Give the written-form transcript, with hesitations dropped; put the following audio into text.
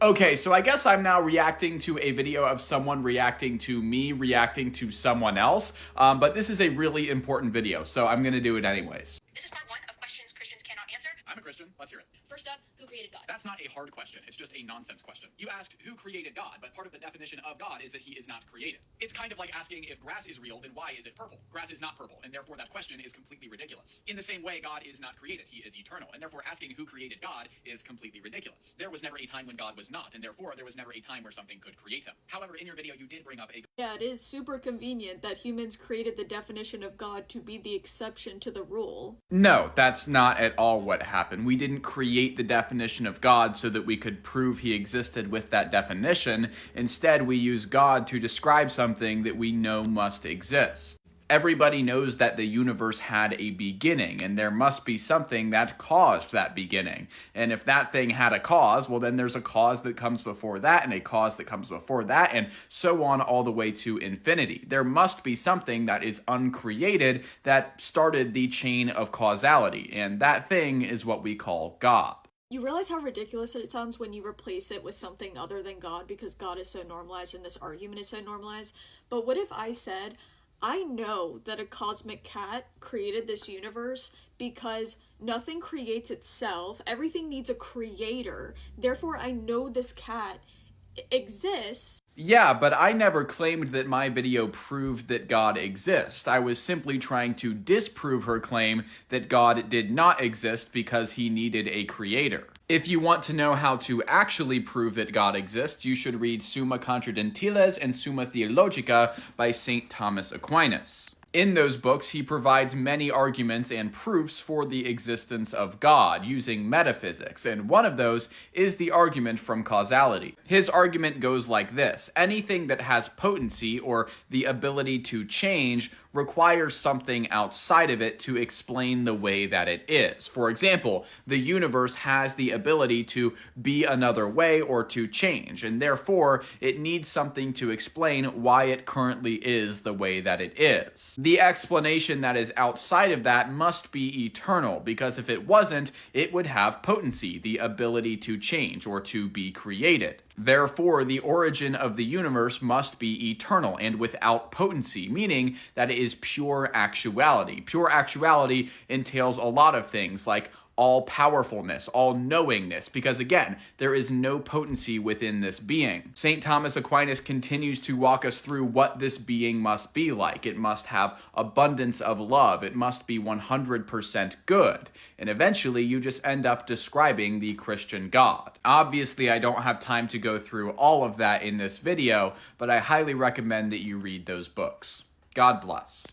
Okay, so I guess I'm now reacting to a video of someone reacting to me reacting to someone else, but this is a really important video, so I'm gonna do it anyways. This is part one of questions Christians cannot answer. I'm a Christian. Let's hear it. First up, who created God? That's not a hard question. It's just a nonsense question. You asked who created God, but part of the definition of God is that he is not created. It's kind of like asking if grass is real, then why is it purple? Grass is not purple, and therefore that question is completely ridiculous. In the same way, God is not created. He is eternal, and therefore asking who created God is completely ridiculous. There was never a time when God was not, and therefore there was never a time where something could create him. However, in your video, you did bring up a... Yeah, it is super convenient that humans created the definition of God to be the exception to the rule. No, that's not at all what happened. We didn't create the definition of God so that we could prove he existed with that definition. Instead, we use God to describe something that we know must exist. Everybody knows that the universe had a beginning, and there must be something that caused that beginning. And if that thing had a cause, well, then there's a cause that comes before that, and a cause that comes before that, and so on all the way to infinity. There must be something that is uncreated that started the chain of causality, and that thing is what we call God. You realize how ridiculous it sounds when you replace it with something other than God because God is so normalized and this argument is so normalized. But what if I said, I know that a cosmic cat created this universe because nothing creates itself. Everything needs a creator. Therefore, I know this cat exists. Yeah, but I never claimed that my video proved that God exists. I was simply trying to disprove her claim that God did not exist because he needed a creator. If you want to know how to actually prove that God exists, you should read Summa Contra Gentiles and Summa Theologica by St. Thomas Aquinas. In those books, he provides many arguments and proofs for the existence of God using metaphysics, and one of those is the argument from causality. His argument goes like this: anything that has potency or the ability to change requires something outside of it to explain the way that it is. For example, the universe has the ability to be another way or to change, and therefore it needs something to explain why it currently is the way that it is. The explanation that is outside of that must be eternal, because if it wasn't, it would have potency, the ability to change or to be created. Therefore, the origin of the universe must be eternal and without potency, meaning that it is pure actuality. Pure actuality entails a lot of things like all-powerfulness, all-knowingness, because again, there is no potency within this being. St. Thomas Aquinas continues to walk us through what this being must be like. It must have abundance of love. It must be 100% good. And eventually, you just end up describing the Christian God. Obviously, I don't have time to go through all of that in this video, but I highly recommend that you read those books. God bless.